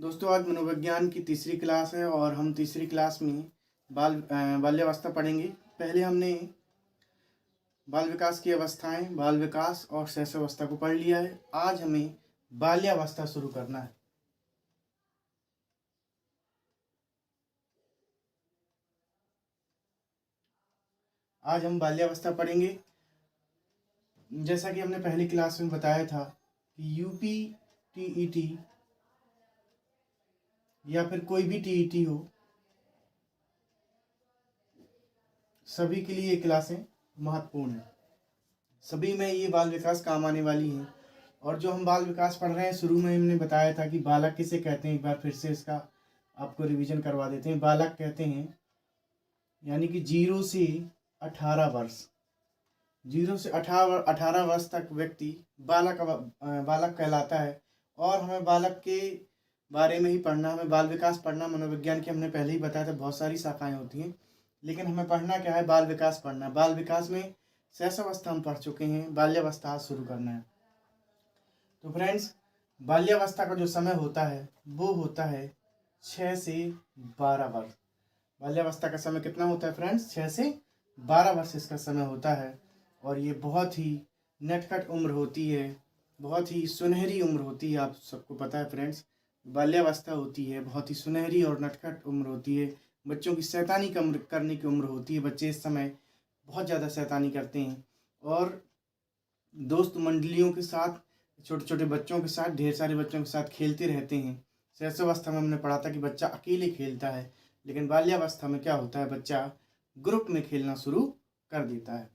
दोस्तों, आज मनोविज्ञान की तीसरी क्लास है और हम तीसरी क्लास में बाल्यावस्था पढ़ेंगे। पहले हमने बाल विकास की अवस्थाएं, बाल विकास और शैशवावस्था को पढ़ लिया है। आज हमें बाल्यावस्था शुरू करना है। आज हम बाल्यावस्था पढ़ेंगे। जैसा कि हमने पहली क्लास में बताया था कि यूपी टीईटी या फिर कोई भी टीईटी हो, सभी के लिए ये क्लासें महत्वपूर्ण हैं। सभी में ये बाल विकास काम आने वाली हैं। और जो हम बाल विकास पढ़ रहे हैं, शुरू में हमने बताया था कि बालक किसे कहते हैं। एक बार फिर से इसका आपको रिवीजन करवा देते हैं। बालक कहते हैं यानी कि 0 से 18 वर्ष, 0 से 18 वर्ष तक व्यक्ति बालक कहलाता है। और हमें बालक के बारे में ही पढ़ना, हमें बाल विकास पढ़ना। मनोविज्ञान की हमने पहले ही बताया था, बहुत सारी शाखाएं होती हैं, लेकिन हमें पढ़ना क्या है? बाल विकास पढ़ना। बाल विकास में शैशवावस्था हम पढ़ चुके हैं, बाल्यावस्था शुरू करना है। तो फ्रेंड्स, बाल्यावस्था का जो समय होता है वो होता है 6 से 12 वर्ष। बाल्यावस्था का समय कितना होता है फ्रेंड्स? 6 से 12 वर्ष इसका समय होता है। और ये बहुत ही नटखट उम्र होती है, बहुत ही सुनहरी उम्र होती है। आप सबको पता है फ्रेंड्स, बाल्यावस्था होती है बहुत ही सुनहरी और नटखट उम्र होती है। बच्चों की शैतानी करने की उम्र होती है। बच्चे इस समय बहुत ज़्यादा शैतानी करते हैं और दोस्त मंडलियों के साथ, छोटे छोटे बच्चों के साथ, ढेर सारे बच्चों के साथ खेलते रहते हैं। शैशवावस्था में हमने पढ़ा था कि बच्चा अकेले खेलता है, लेकिन बाल्यावस्था में क्या होता है? बच्चा ग्रुप में खेलना शुरू कर देता है।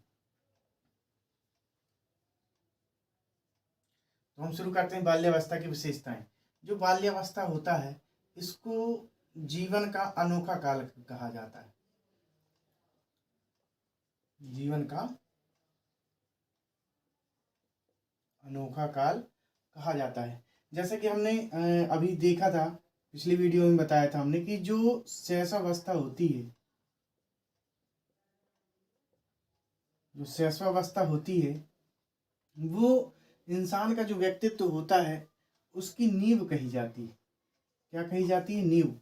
तो हम शुरू करते हैं बाल्यावस्था की विशेषताएं। जो बाल्यावस्था होता है, इसको जीवन का अनोखा काल कहा जाता है। जीवन का अनोखा काल कहा जाता है। जैसे कि हमने अभी देखा था, पिछली वीडियो में बताया था हमने कि जो शैशवावस्था होती है, जो शैशवावस्था होती है वो इंसान का जो व्यक्तित्व होता है उसकी नींव कही जाती है। क्या कही जाती है? नींव।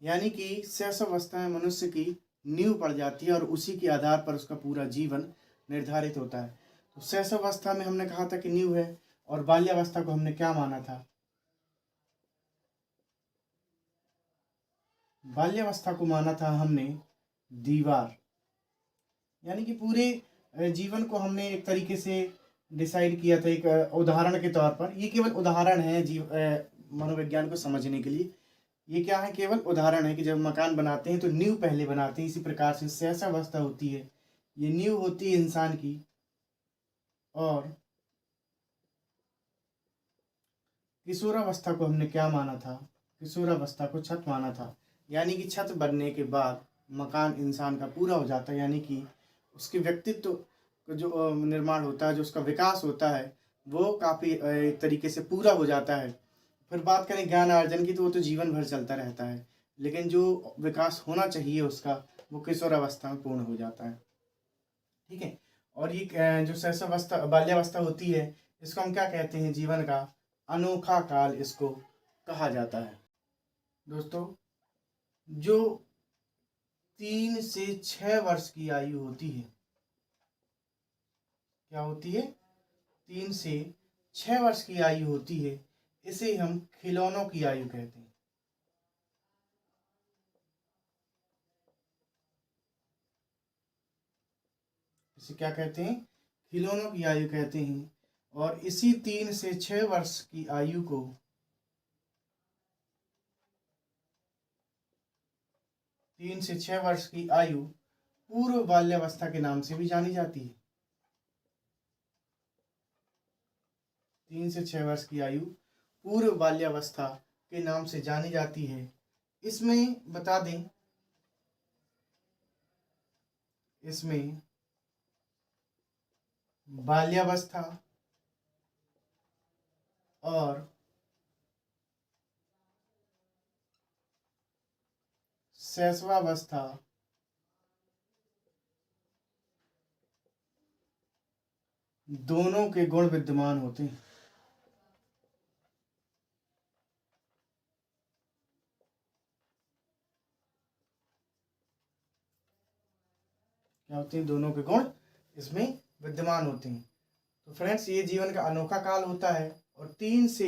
यानी कि शैशवावस्था में मनुष्य की नींव पड़ जाती है और उसी के आधार पर उसका पूरा जीवन निर्धारित होता है। तो शैशवावस्था में हमने कहा था कि नींव है, और बाल्यावस्था को हमने क्या माना था? बाल्यावस्था को माना था हमने दीवार। यानी कि पूरे जीवन को हमने एक तरीके से डिसाइड किया था, एक उदाहरण के तौर पर। ये केवल उदाहरण है मनोविज्ञान को समझने के लिए। ये क्या है? केवल उदाहरण है कि जब मकान बनाते हैं तो नींव पहले बनाते हैं। इसी प्रकार से शैशवावस्था होती है, ये नींव होती है इंसान की। और किशोरावस्था को हमने क्या माना था? किशोरावस्था को छत माना था। यानी कि छत बनने के बाद मकान इंसान का पूरा हो जाता है, यानी कि उसके व्यक्तित्व का जो निर्माण होता है, जो उसका विकास होता है, वो काफ़ी एक तरीके से पूरा हो जाता है। फिर बात करें ज्ञान अर्जन की, तो वो तो जीवन भर चलता रहता है, लेकिन जो विकास होना चाहिए उसका, वो किशोरावस्था में पूर्ण हो जाता है। ठीक है। और ये जो शैशवावस्था, बाल्यावस्था होती है, इसको हम क्या कहते हैं? जीवन का अनोखा काल इसको कहा जाता है। दोस्तों, जो 3 से 6 वर्ष की आयु होती है, क्या होती है? 3 से 6 वर्ष की आयु होती है, इसे हम खिलौनों की आयु कहते हैं। इसे क्या कहते हैं? खिलौनों की आयु कहते हैं। और इसी 3 से 6 वर्ष की आयु को 3 से 6 वर्ष की आयु पूर्व बाल्यावस्था के नाम से भी जानी जाती है। 3 से 6 वर्ष की आयु पूर्व बाल्यावस्था के नाम से जानी जाती है। इसमें बता दें, इसमें बाल्यावस्था और शैशवावस्था दोनों के गुण विद्यमान होते हैं। क्या होते हैं, दोनों के गुण इसमें विद्यमान होते हैं। तो फ्रेंड्स, ये जीवन का अनोखा काल होता है और 3 से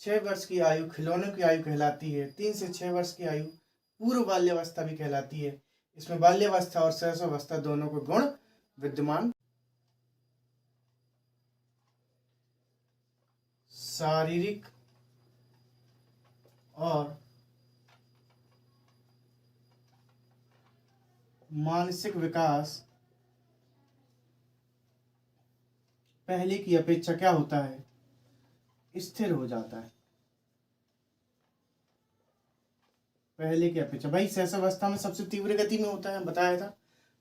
6 वर्ष की आयु खिलौनों की आयु कहलाती है। 3 से 6 वर्ष की आयु पूर्व बाल्यावस्था भी कहलाती है। इसमें बाल्यावस्था और शैशवावस्था दोनों के गुण विद्यमान। शारीरिक और मानसिक विकास पहले की अपेक्षा क्या होता है, स्थिर हो जाता है। पहले की अपेक्षा, भाई शैशवावस्था में सबसे तीव्र गति में होता है, बताया था।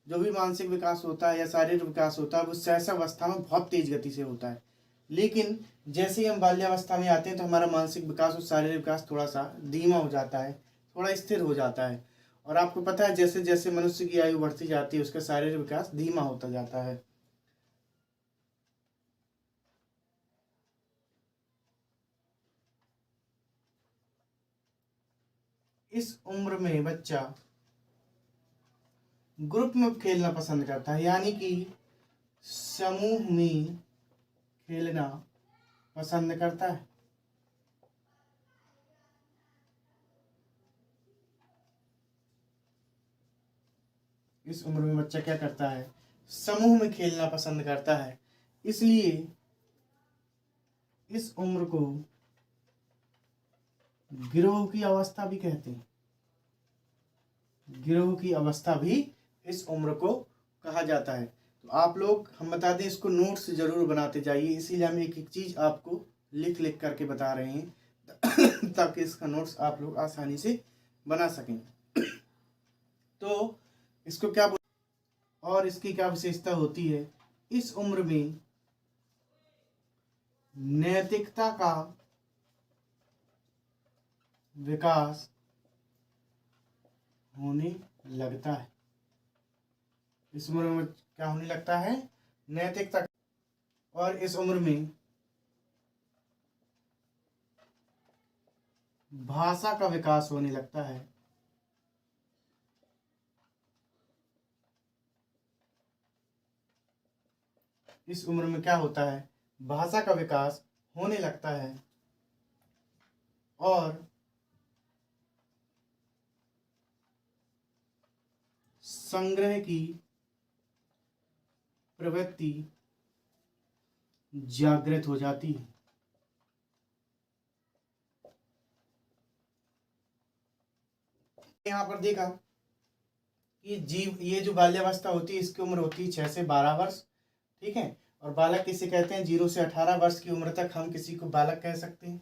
जो भी मानसिक विकास होता है या शारीरिक विकास होता है वो शैशवावस्था में बहुत तेज गति से होता है। लेकिन जैसे ही हम बाल्यावस्था में आते हैं तो हमारा मानसिक विकास और शारीरिक विकास थोड़ा सा धीमा हो जाता है, थोड़ा स्थिर हो जाता है। और आपको पता है जैसे जैसे मनुष्य की आयु बढ़ती जाती है उसका शारीरिक विकास धीमा होता जाता है। इस उम्र में बच्चा ग्रुप में खेलना पसंद करता है, यानी कि समूह में खेलना पसंद करता है। इस उम्र में बच्चा क्या करता है, समूह में खेलना पसंद करता है। इसलिए इस उम्र को गिरोह की अवस्था भी कहते हैं। गिरोह की अवस्था भी इस उम्र को कहा जाता है। तो आप लोग, हम बता दें, इसको नोट्स जरूर बनाते जाइए, इसीलिए हम एक एक चीज आपको लिख लिख करके बता रहे हैं ताकि इसका नोट्स आप लोग आसानी से बना सकें। तो इसको क्या और इसकी क्या विशेषता होती है, इस उम्र में नैतिकता का विकास होने लगता है। इस उम्र में क्या होने लगता है, नैतिकता। और इस उम्र में भाषा का विकास होने लगता है। इस उम्र में क्या होता है, भाषा का विकास होने लगता है और संग्रह की प्रवृत्ति जागृत हो जाती है। यहाँ पर देखा कि ये जो बाल्यावस्था होती है इसकी उम्र होती है 6 से 12 वर्ष, ठीक है। और बालक किसे कहते हैं, 0 से 18 वर्ष की उम्र तक हम किसी को बालक कह सकते हैं।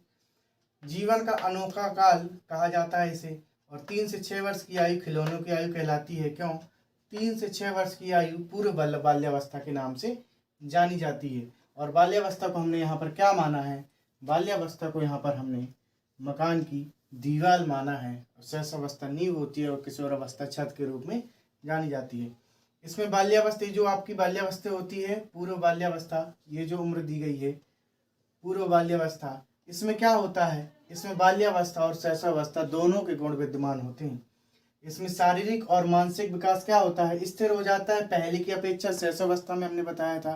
जीवन का अनोखा काल कहा जाता है इसे। और 3 से 6 वर्ष की आयु खिलौनों की आयु कहलाती है। क्यों, 3 से 6 वर्ष की आयु पूर्व बाल्यावस्था के नाम से जानी जाती है। और बाल्यावस्था को हमने यहाँ पर क्या माना है, बाल्यावस्था को यहाँ पर हमने मकान की दीवार माना है। शैशवावस्था नींव होती है और किशोरावस्था छत के रूप में जानी जाती है। इसमें बाल्यावस्था, जो आपकी बाल्यावस्था होती है, पूर्व बाल्यावस्था, ये जो उम्र दी गई है पूर्व बाल्यावस्था, इसमें क्या होता है, इसमें बाल्यावस्था और शैशवावस्था दोनों के गुण विद्यमान होते हैं। इसमें शारीरिक और मानसिक विकास क्या होता है, स्थिर हो जाता है पहले की अपेक्षा। शैशवावस्था में हमने बताया था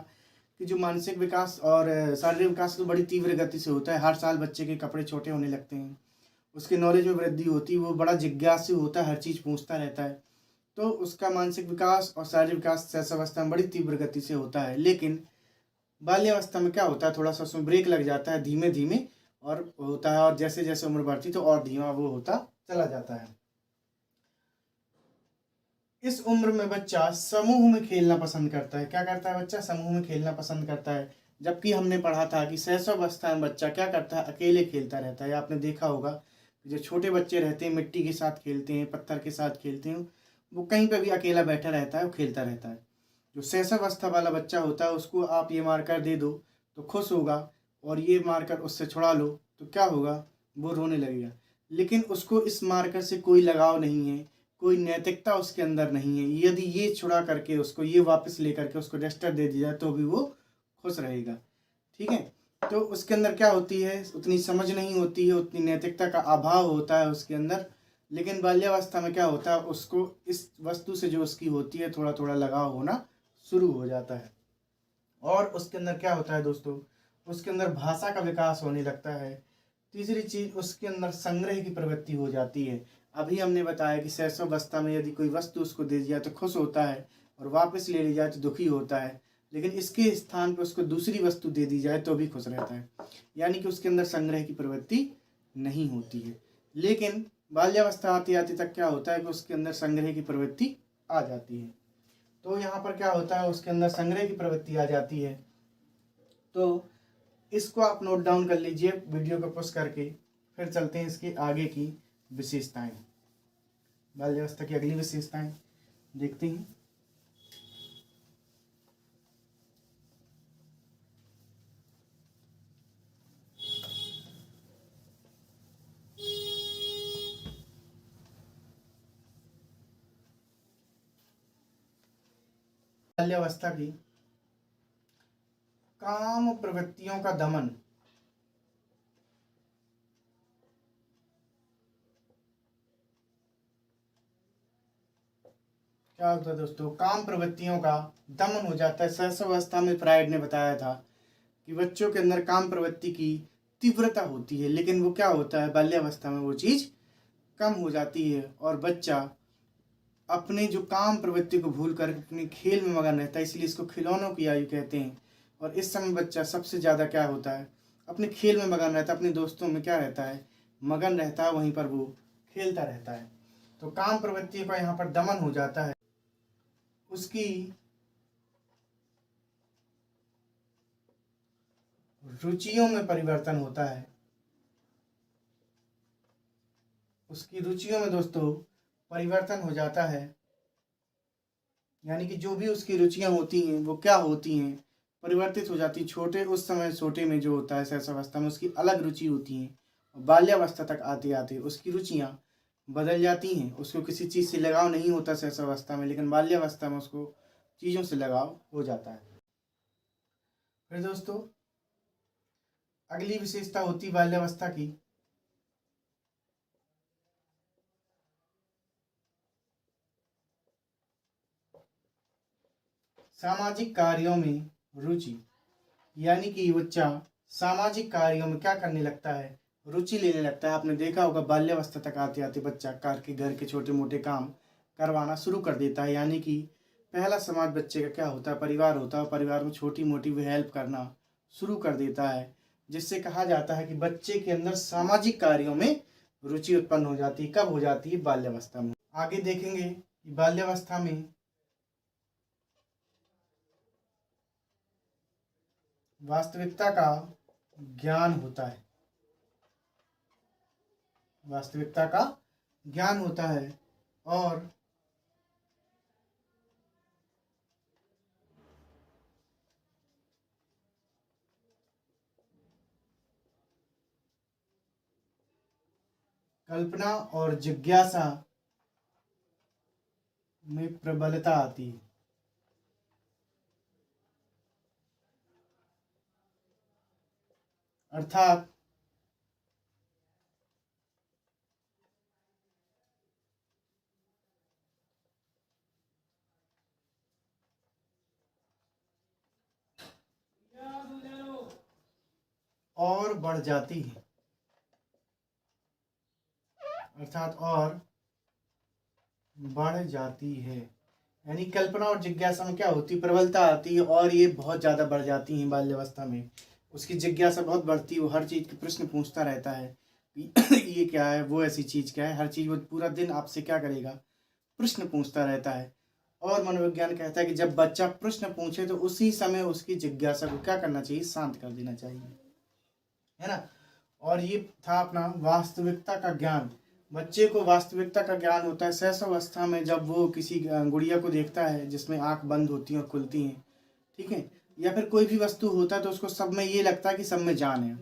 कि जो मानसिक विकास और शारीरिक विकास तो बड़ी तीव्र गति से होता है। हर साल बच्चे के कपड़े छोटे होने लगते हैं, उसके नॉलेज में वृद्धि होती है, वो बड़ा जिज्ञासु होता है, हर चीज़ पूछता रहता है। तो उसका मानसिक विकास और शारीरिक विकास शैशवावस्था में बड़ी तीव्र गति से होता है। लेकिन बाल्यावस्था में क्या होता है, थोड़ा सा उसमें ब्रेक लग जाता है, धीमे धीमे और होता है। और जैसे जैसे उम्र बढ़ती तो और धीमा वो होता चला जाता है। इस उम्र में बच्चा समूह में खेलना पसंद करता है। क्या करता है बच्चा, समूह में खेलना पसंद करता है। जबकि हमने पढ़ा था कि शैशवावस्था में बच्चा क्या करता है, अकेले खेलता रहता है। आपने देखा होगा जो छोटे बच्चे रहते हैं मिट्टी के साथ खेलते हैं, पत्थर के साथ खेलते हैं, वो कहीं पर भी अकेला बैठा रहता है, वो खेलता रहता है। जो शैशवावस्था वाला बच्चा होता है उसको आप ये मार्कर दे दो तो खुश होगा, और ये मार्कर उससे छुड़ा लो तो क्या होगा, वो रोने लगेगा। लेकिन उसको इस मार्कर से कोई लगाव नहीं है, कोई नैतिकता उसके अंदर नहीं है। यदि ये छुड़ा करके उसको ये वापस ले करके उसको डस्टर दे दिया जाए तो भी वो खुश रहेगा, ठीक है। तो उसके अंदर क्या होती है, उतनी समझ नहीं होती है, उतनी नैतिकता का अभाव होता है उसके अंदर। लेकिन बाल्यावस्था में क्या होता है, उसको इस वस्तु से जो उसकी होती है थोड़ा थोड़ा लगाव होना शुरू हो जाता है। और उसके अंदर क्या होता है दोस्तों, उसके अंदर भाषा का विकास होने लगता है। तीसरी चीज, उसके अंदर संग्रह की प्रवृत्ति हो जाती है। अभी हमने बताया कि शैशवावस्था में यदि कोई वस्तु उसको दे दी जाए तो खुश होता है और वापस ले ली जाए तो दुखी होता है, लेकिन इसके स्थान पर उसको दूसरी वस्तु दे दी जाए तो भी खुश रहता है। यानी कि उसके अंदर संग्रह की प्रवृत्ति नहीं होती है। लेकिन बाल्यावस्था आते आते तक क्या होता है कि उसके अंदर संग्रह की प्रवृत्ति आ जाती है। तो यहाँ पर क्या होता है, उसके अंदर संग्रह की प्रवृत्ति आ जाती है। तो इसको आप नोट डाउन कर लीजिए वीडियो को पॉज करके। फिर चलते हैं इसके आगे की विशेषताएं। बाल्यावस्था की अगली विशेषताएं देखते हैं। बाल्यावस्था की काम प्रवृत्तियों का दमन। क्या होता है दोस्तों, काम प्रवृत्तियों का दमन हो जाता है। शैशवावस्था में फ्रायड ने बताया था कि बच्चों के अंदर काम प्रवृत्ति की तीव्रता होती है, लेकिन वो क्या होता है, बाल्यावस्था में वो चीज कम हो जाती है और बच्चा अपने जो काम प्रवृत्ति को भूल कर अपने खेल में मगन रहता है। इसलिए इसको खिलौनों की आयु कहते हैं। और इस समय बच्चा सबसे ज़्यादा क्या होता है, अपने खेल में मगन रहता है, अपने दोस्तों में क्या रहता है, मगन रहता है, वहीं पर वो खेलता रहता है। तो काम प्रवृत्ति का यहाँ पर दमन हो जाता है। उसकी रुचियों में परिवर्तन होता है। उसकी रुचियों में दोस्तों परिवर्तन हो जाता है। यानी कि जो भी उसकी रुचियां होती हैं वो क्या होती हैं, परिवर्तित हो जाती। छोटे उस समय छोटे में जो होता है शैशवावस्था में उसकी अलग रुचि होती हैं, और बाल्यावस्था तक आते आते उसकी रुचियां बदल जाती हैं। उसको किसी चीज़ से लगाव नहीं होता शैशवावस्था में, लेकिन बाल्यावस्था में उसको चीज़ों से लगाव हो जाता है। फिर दोस्तों अगली विशेषता होती बाल्यावस्था की सामाजिक कार्यों में रुचि। यानी कि बच्चा सामाजिक कार्यों में क्या करने लगता है, रुचि लेने लगता है। आपने देखा होगा बाल्यावस्था तक आते आते बच्चा घर के छोटे मोटे काम करवाना शुरू कर देता है। यानी कि पहला समाज बच्चे का क्या होता है, परिवार होता है। परिवार में छोटी मोटी भी हेल्प करना शुरू कर देता है, जिससे कहा जाता है कि बच्चे के अंदर सामाजिक कार्यों में रुचि उत्पन्न हो जाती है। कब हो जाती है, बाल्यावस्था में। आगे देखेंगे कि बाल्यावस्था में वास्तविकता का ज्ञान होता है। वास्तविकता का ज्ञान होता है और कल्पना और जिज्ञासा में प्रबलता आती है। अर्थात और बढ़ जाती है। अर्थात और बढ़ जाती है। यानी कल्पना और जिज्ञासा में क्या होती है, प्रबलता आती है और ये बहुत ज़्यादा बढ़ जाती है बाल्यावस्था में। उसकी जिज्ञासा बहुत बढ़ती है, वो हर चीज़ के प्रश्न पूछता रहता है कि ये क्या है, वो ऐसी चीज़ क्या है। हर चीज़ वो पूरा दिन आपसे क्या करेगा, प्रश्न पूछता रहता है। और मनोविज्ञान कहता है कि जब बच्चा प्रश्न पूछे तो उसी समय उसकी जिज्ञासा को क्या करना चाहिए, शांत कर देना चाहिए, है ना। और ये था अपना वास्तविकता का ज्ञान। बच्चे को वास्तविकता का ज्ञान होता है शैशवावस्था में, जब वो किसी गुड़िया को देखता है जिसमें आंख बंद होती हैं और खुलती हैं, ठीक है, या फिर कोई भी वस्तु होता है तो उसको सब में ये लगता है कि सब में जान है।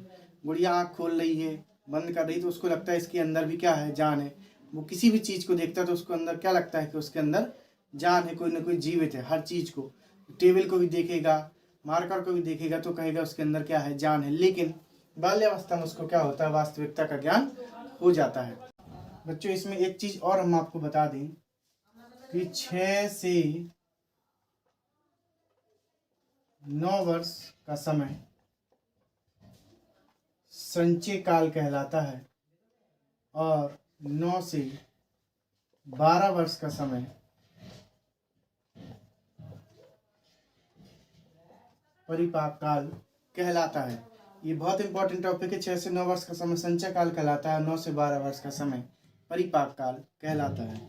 गुड़िया आंख खोल रही है, बंद कर रही, तो उसको लगता है इसके अंदर भी क्या है, जान है। वो किसी भी चीज़ को देखता है तो उसको अंदर क्या लगता है कि उसके अंदर जान है, कोई ना कोई जीवित है। हर चीज़ को, टेबल को भी देखेगा, मार्कर को भी देखेगा तो कहेगा उसके अंदर क्या है, जान है। लेकिन बाल्यावस्था में उसको क्या होता है, वास्तविकता का ज्ञान हो जाता है। बच्चों इसमें एक चीज़ और हम आपको बता दें कि 6 से 9 वर्ष का समय संचय काल कहलाता है और 9 से 12 वर्ष का समय परिपाक काल कहलाता है। ये बहुत इंपॉर्टेंट टॉपिक है। 6 से 9 वर्ष का समय संचय काल कहलाता है, 9 से 12 वर्ष का समय परिपाक काल कहलाता है।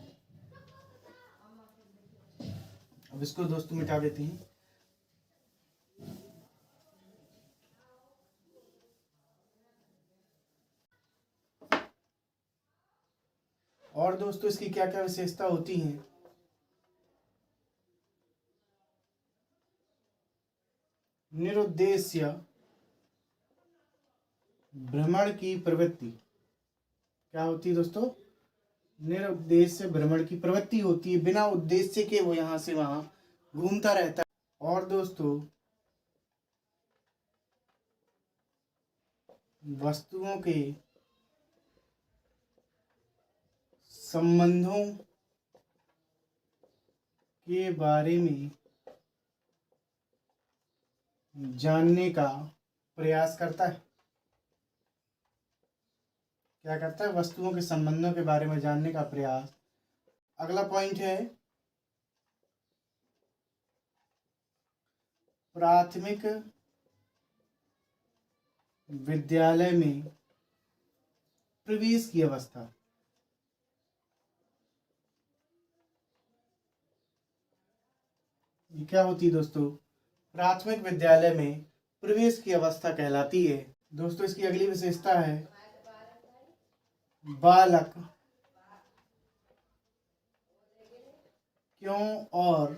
अब इसको दोस्तों मिटा देते हैं। और दोस्तों इसकी क्या क्या विशेषता होती हैं। निरुद्देश्य भ्रमण की प्रवृत्ति क्या होती है दोस्तों? निरुद्देश्य भ्रमण की प्रवृत्ति होती है। बिना उद्देश्य के वो यहाँ से वहाँ घूमता रहता है। और दोस्तों वस्तुओं के संबंधों के बारे में जानने का प्रयास करता है। क्या करता है? वस्तुओं के संबंधों के बारे में जानने का प्रयास। अगला पॉइंट है प्राथमिक विद्यालय में प्रवेश की अवस्था। ये क्या होती है दोस्तों? प्राथमिक विद्यालय में प्रवेश की अवस्था कहलाती है। दोस्तों इसकी अगली विशेषता है बालक क्यों और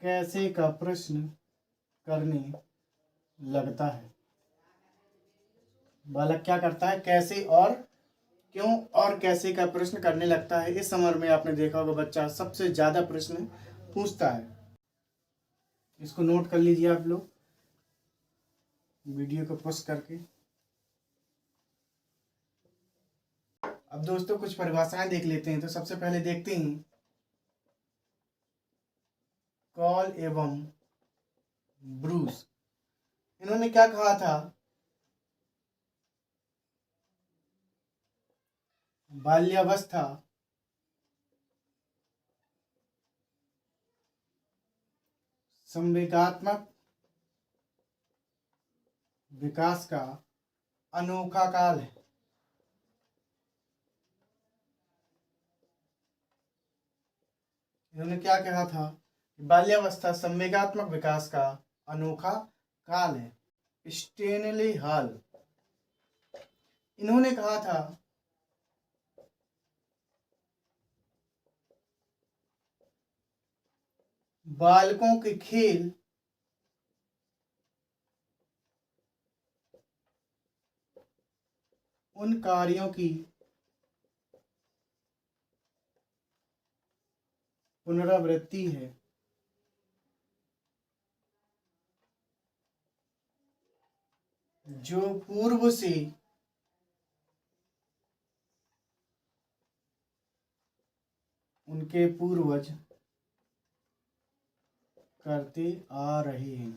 कैसे का प्रश्न करने लगता है। बालक क्या करता है? कैसे और क्यों और कैसे का प्रश्न करने लगता है। इस समर में आपने देखा होगा बच्चा सबसे ज्यादा प्रश्न पूछता है। इसको नोट कर लीजिए आप लोग वीडियो को पॉज करके। अब दोस्तों कुछ परिभाषाएं देख लेते हैं। तो सबसे पहले देखते हैं कॉल एवं ब्रूस। इन्होंने क्या कहा था? बाल्यावस्था संवेगात्मक विकास का अनोखा काल है। इन्होंने क्या कहा था? बाल्यावस्था संवेगात्मक विकास का अनोखा काल है। स्टेनली हॉल इन्होंने कहा था बालकों के खेल उन कार्यों की पुनरावृत्ति है जो पूर्व से उनके पूर्वज करते आ रहे हैं।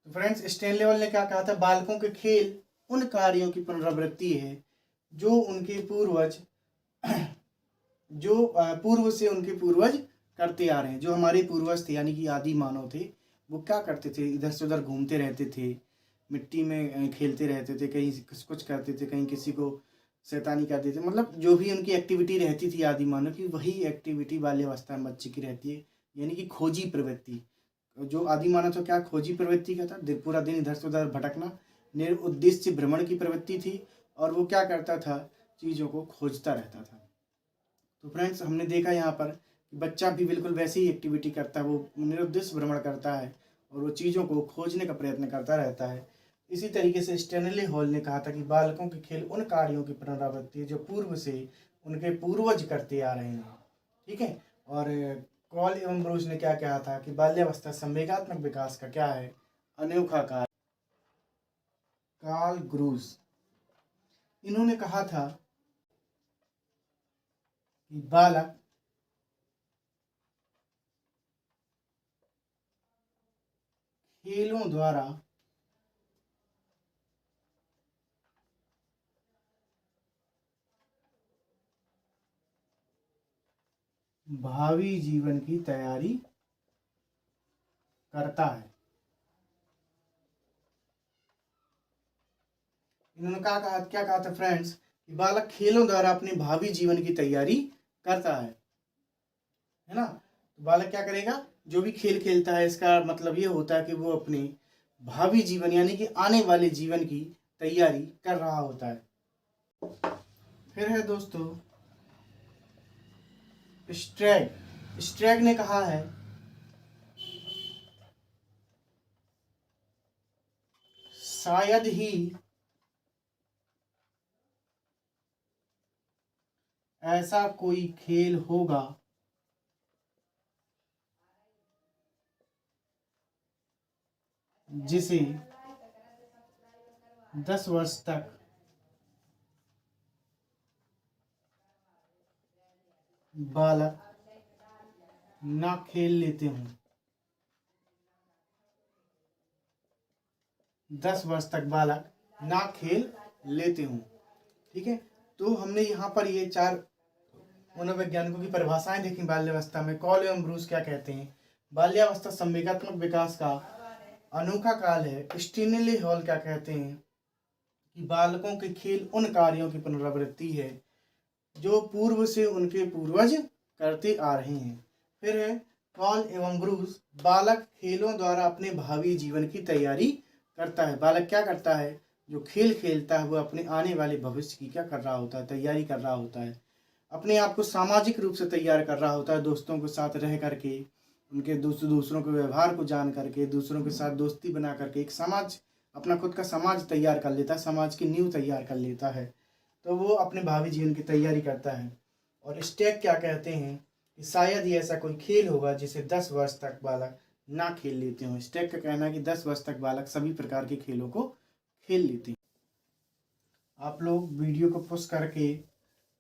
तो फ्रेंड्स स्टेनलेवल ने क्या कहा था? बालकों के खेल उन कार्यों की पुनरावृत्ति है जो उनके पूर्वज पूर्व से उनके पूर्वज करते आ रहे हैं। जो हमारे पूर्वज थे यानी कि आदि मानव थे, वो क्या करते थे? इधर से उधर घूमते रहते थे, मिट्टी में खेलते रहते थे, कहीं कुछ करते थे, कहीं किसी को शैतानी करते थे। मतलब जो भी उनकी एक्टिविटी रहती थी आदि मानव की, वही एक्टिविटी बाल्यावस्था में बच्चे की रहती है, यानी कि खोजी प्रवृत्ति। जो आदि मानव तो क्या खोजी प्रवृत्ति का था? पूरा दिन इधर से उधर भटकना, निरुद्देश्य भ्रमण की प्रवृत्ति थी और वो क्या करता था? चीज़ों को खोजता रहता था। तो फ्रेंड्स हमने देखा यहाँ पर कि बच्चा भी बिल्कुल वैसी ही एक्टिविटी करता है, वो निरुद्देश्य भ्रमण करता है और वो चीज़ों को खोजने का प्रयत्न करता रहता है। इसी तरीके से स्टेनली हॉल ने कहा था कि बालकों के खेल उन कार्यों की पुनरावृत्ति है जो पूर्व से उनके पूर्वज करते आ रहे हैं। ठीक है। और कॉल एवं ब्रूस ने क्या कहा था कि बाल्यावस्था संवेगात्मक विकास का क्या है, अनोखा काल। कार्ल ग्रूज, इन्होंने कहा था कि बालक खेलों द्वारा भावी जीवन की तैयारी करता है। इन्होंने क्या कहा था फ्रेंड्स, कि बालक खेलों द्वारा अपने भावी जीवन की तैयारी करता है ना। तो बालक क्या करेगा, जो भी खेल खेलता है, इसका मतलब ये होता है कि वो अपने भावी जीवन यानी कि आने वाले जीवन की तैयारी कर रहा होता है। फिर है दोस्तों स्ट्रैग। स्ट्रैग ने कहा है शायद ही ऐसा कोई खेल होगा जिसे 10 वर्ष तक बालक ना खेल लेते हों। 10 वर्ष तक बालक ना खेल लेते हों। ठीक है, तो हमने यहाँ पर ये 4 मनोवैज्ञानिकों की परिभाषाएं देखी बाल्यावस्था में। कॉल एवं ब्रूस क्या कहते हैं, बाल्यावस्था संवेगात्मक विकास का अनोखा काल है। स्टीनले हॉल क्या कहते हैं कि बालकों के खेल उन कार्यों की पुनरावृत्ति है जो पूर्व से उनके पूर्वज करते आ रहे हैं। फिर है कॉल एवं ब्रूस, बालक खेलों द्वारा अपने भावी जीवन की तैयारी करता है। बालक क्या करता है, जो खेल खेलता है वो अपने आने वाले भविष्य की क्या कर रहा होता है, तैयारी कर रहा होता है। अपने आप को सामाजिक रूप से तैयार कर रहा होता है, दोस्तों के साथ रह करके, उनके दूसरों के व्यवहार को जान करके, दूसरों के साथ दोस्ती बना करके एक समाज, अपना खुद का समाज तैयार कर लेता है, समाज की नींव तैयार कर लेता है। तो वो अपने भावी जीवन की तैयारी करता है। और स्टैग क्या कहते हैं कि शायद ही ऐसा कोई खेल होगा जिसे 10 वर्ष तक बालक ना खेल लेते हों। स्टैग का कहना है कि 10 वर्ष तक बालक सभी प्रकार के खेलों को खेल लेते हैं। आप लोग वीडियो को पुश करके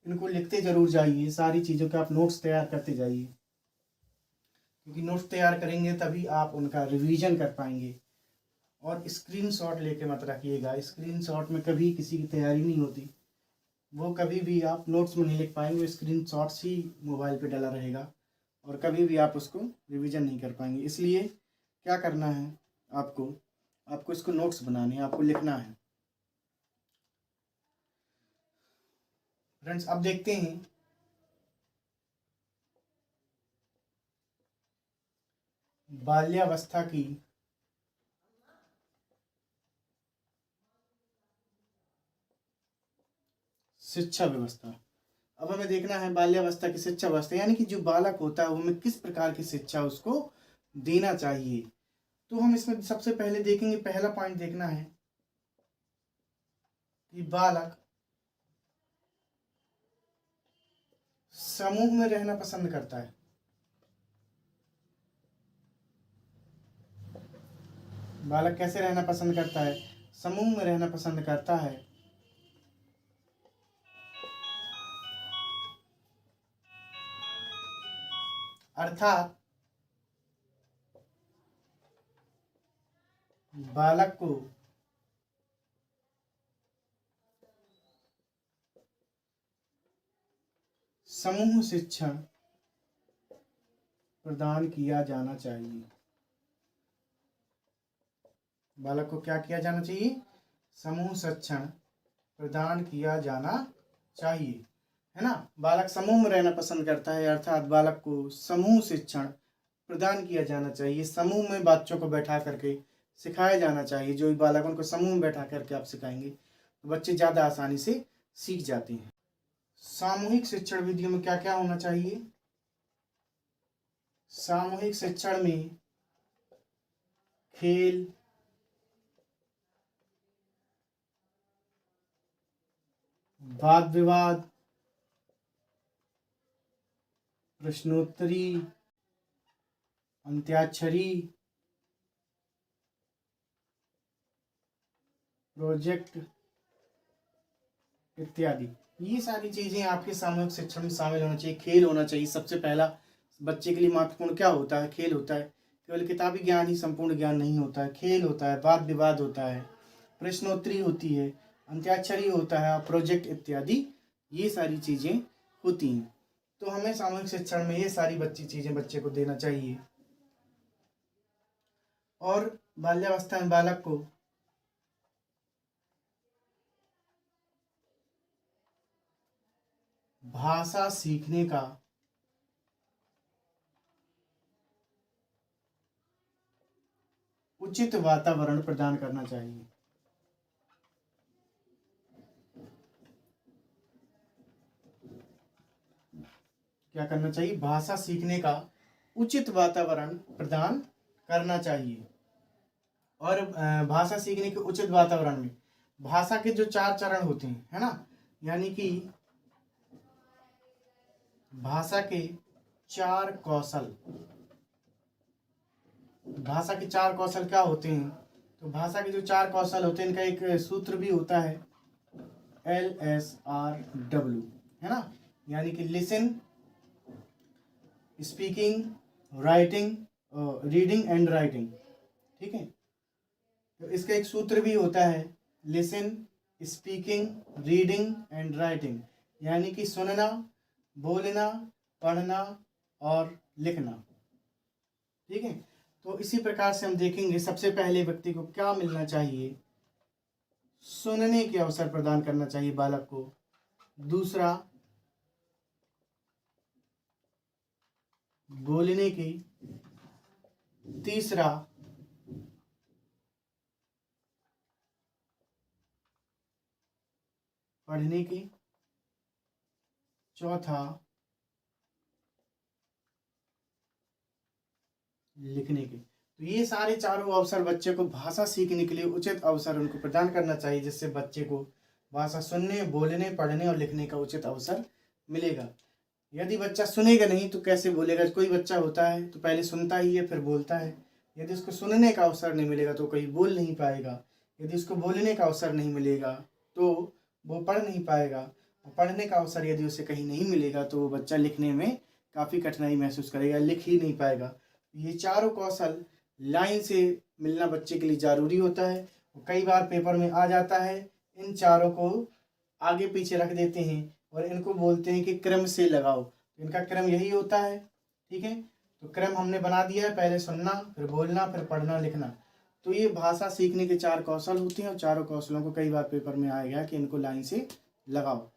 इनको लिखते जरूर जाइए, सारी चीज़ों के आप नोट्स तैयार करते जाइए, क्योंकि नोट्स तैयार करेंगे तभी आप उनका रिवीजन कर पाएंगे। और स्क्रीनशॉट लेके मत रखिएगा, स्क्रीनशॉट में कभी किसी की तैयारी नहीं होती, वो कभी भी आप नोट्स में नहीं लिख पाएंगे, वो स्क्रीनशॉट्स ही मोबाइल पे डला रहेगा और कभी भी आप उसको रिवीजन नहीं कर पाएंगे। इसलिए क्या करना है, आपको इसको नोट्स बनाने हैं, आपको लिखना है। फ्रेंड्स अब देखते हैं बाल्यावस्था की शिक्षा व्यवस्था। अब हमें देखना है बाल्यावस्था की शिक्षा व्यवस्था, यानी कि जो बालक होता है वो हमें किस प्रकार की शिक्षा उसको देना चाहिए। तो हम इसमें सबसे पहले देखेंगे, पहला पॉइंट देखना है कि बालक समूह में रहना पसंद करता है। बालक कैसे रहना पसंद करता है, समूह में रहना पसंद करता है। अर्थात बालक को समूह शिक्षण प्रदान किया जाना चाहिए। बालक को क्या किया जाना चाहिए, समूह शिक्षण प्रदान किया जाना चाहिए, है ना। बालक समूह में रहना पसंद करता है, अर्थात बालक को समूह शिक्षण प्रदान किया जाना चाहिए। समूह में बच्चों को बैठा करके सिखाया जाना चाहिए। जो भी बालक उनको समूह में बैठा करके आप सिखाएंगे तो बच्चे ज़्यादा आसानी से सीख जाते हैं। सामूहिक शिक्षण विधियों में क्या क्या होना चाहिए, सामूहिक शिक्षण में खेल, वाद विवाद, प्रश्नोत्तरी, अंत्याक्षरी, प्रोजेक्ट इत्यादि। ये सारी चीजें आपके सामूहिक शिक्षण में शामिल होना चाहिए। खेल होना चाहिए। सबसे पहला बच्चे के लिए महत्वपूर्ण क्या होता है? खेल होता है। केवल किताबी ज्ञान ही संपूर्ण ज्ञान नहीं होता है। खेल होता है, वाद विवाद होता है, प्रश्नोत्तरी होती है, अंत्याक्षरी होता है, प्रोजेक्ट इत्यादि, ये सारी चीजें होती हैं। तो हमें सामूहिक शिक्षण में ये सारी चीजें बच्चे को देना चाहिए। और बाल्यावस्था में बालक को भाषा सीखने का उचित वातावरण प्रदान करना चाहिए। क्या करना चाहिए? भाषा सीखने का उचित वातावरण प्रदान करना चाहिए। और भाषा सीखने के उचित वातावरण में भाषा के जो 4 चरण होते हैं, है ना, यानी कि भाषा के 4 कौशल। भाषा के 4 कौशल क्या होते हैं? तो भाषा के जो 4 कौशल होते हैं, इनका एक सूत्र भी होता है, LSRW, है ना, यानी कि listen, speaking, writing, reading and writing. ठीक है, तो इसका एक सूत्र भी होता है, listen, speaking, reading and writing, यानी कि सुनना, बोलना, पढ़ना और लिखना। ठीक है, तो इसी प्रकार से हम देखेंगे सबसे पहले व्यक्ति को क्या मिलना चाहिए? सुनने के अवसर प्रदान करना चाहिए बालक को। दूसरा, बोलने की। तीसरा, पढ़ने की। चौथा, लिखने की। तो ये सारे चारों अवसर बच्चे को भाषा सीखने के लिए उचित अवसर उनको प्रदान करना चाहिए, जिससे बच्चे को भाषा सुनने, बोलने, पढ़ने और लिखने का उचित अवसर मिलेगा। यदि बच्चा सुनेगा नहीं तो कैसे बोलेगा? कोई बच्चा होता है तो पहले सुनता ही है फिर बोलता है। यदि उसको सुनने का अवसर नहीं मिलेगा तो कहीं बोल नहीं पाएगा। यदि उसको बोलने का अवसर नहीं मिलेगा तो वो पढ़ नहीं पाएगा। और पढ़ने का अवसर यदि उसे कहीं नहीं मिलेगा तो वो बच्चा लिखने में काफ़ी कठिनाई महसूस करेगा, लिख ही नहीं पाएगा। ये चारों कौशल लाइन से मिलना बच्चे के लिए ज़रूरी होता है। कई बार पेपर में आ जाता है, इन चारों को आगे पीछे रख देते हैं और इनको बोलते हैं कि क्रम से लगाओ। तो इनका क्रम यही होता है। ठीक है, तो क्रम हमने बना दिया है, पहले सुनना, फिर बोलना, फिर पढ़ना, लिखना। तो ये भाषा सीखने के 4 कौशल होते हैं और चारों कौशलों को कई बार पेपर में आएगा कि इनको लाइन से लगाओ।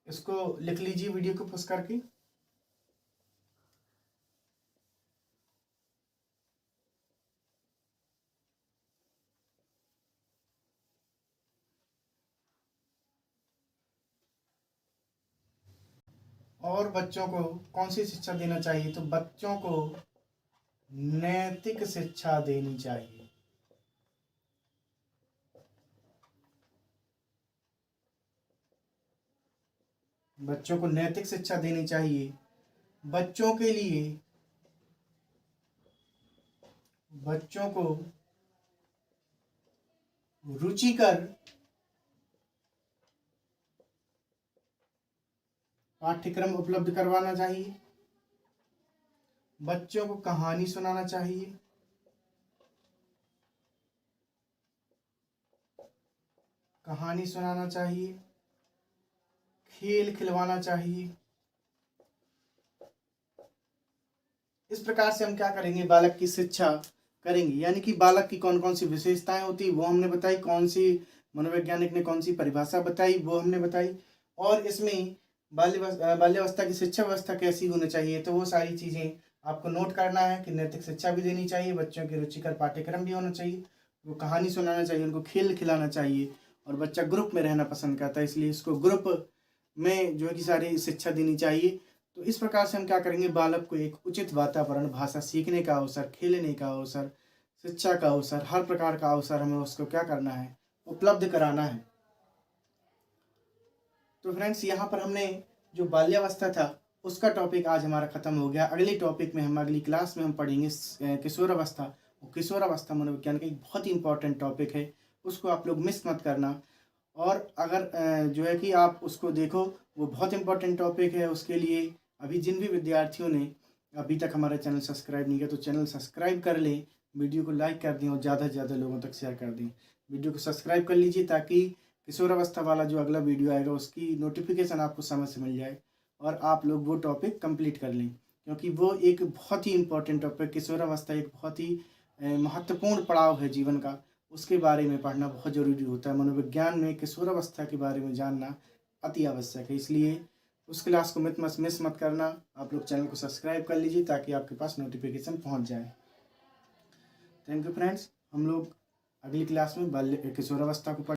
इसको लिख लीजिए वीडियो को पॉज करके। और बच्चों को कौन सी शिक्षा देना चाहिए? तो बच्चों को नैतिक शिक्षा देनी चाहिए। बच्चों को नैतिक शिक्षा देनी चाहिए। बच्चों के लिए, बच्चों को रुचिकर पाठ्यक्रम उपलब्ध करवाना चाहिए। बच्चों को कहानी सुनाना चाहिए। कहानी सुनाना चाहिए। खेल खिलवाना चाहिए। इस प्रकार से हम क्या करेंगे? बालक की शिक्षा करेंगे। यानी कि बालक की कौन कौन सी विशेषताएं होती है वो हमने बताई, कौन सी मनोवैज्ञानिक ने कौन सी परिभाषा बताई वो हमने बताई, और इसमें बाल्यावस्था की शिक्षा व्यवस्था कैसी होनी चाहिए, तो वो सारी चीज़ें आपको नोट करना है कि नैतिक शिक्षा भी देनी चाहिए, बच्चों के रुचिकर पाठ्यक्रम भी होना चाहिए, वो कहानी सुनाना चाहिए, उनको खेल खिलाना चाहिए। और बच्चा ग्रुप में रहना पसंद करता है, इसलिए इसको ग्रुप में जो है कि सारी शिक्षा देनी चाहिए। तो इस प्रकार से हम क्या करेंगे? बालक को एक उचित वातावरण, भाषा सीखने का अवसर, खेलने का अवसर, शिक्षा का अवसर, हर प्रकार का अवसर हमें उसको क्या करना है? उपलब्ध कराना है। तो फ्रेंड्स, यहाँ पर हमने जो बाल्यावस्था था उसका टॉपिक आज हमारा ख़त्म हो गया। अगली टॉपिक में हम अगली क्लास में हम पढ़ेंगे किशोरावस्था। और किशोरावस्था मनोविज्ञान का एक बहुत ही इंपॉर्टेंट टॉपिक है, उसको आप लोग मिस मत करना। और अगर जो है कि आप उसको देखो, वो बहुत इंपॉर्टेंट टॉपिक है। उसके लिए अभी जिन भी विद्यार्थियों ने अभी तक हमारा चैनल सब्सक्राइब नहीं किया तो चैनल सब्सक्राइब कर लें, वीडियो को लाइक कर दें और ज़्यादा से ज़्यादा लोगों तक शेयर कर दें। वीडियो को सब्सक्राइब कर लीजिए ताकि किशोरावस्था वाला जो अगला वीडियो आएगा उसकी नोटिफिकेशन आपको समय से मिल जाए और आप लोग वो टॉपिक कंप्लीट कर लें, क्योंकि वो एक बहुत ही इंपॉर्टेंट टॉपिक, किशोरावस्था एक बहुत ही महत्वपूर्ण पड़ाव है जीवन का। उसके बारे में पढ़ना बहुत ज़रूरी होता है। मनोविज्ञान में किशोरावस्था के बारे में जानना अति आवश्यक है, इसलिए उस क्लास को मिस मत करना। आप लोग चैनल को सब्सक्राइब कर लीजिए ताकि आपके पास नोटिफिकेशन पहुंच जाए। Thank you friends. हम लोग अगली क्लास में किशोरावस्था को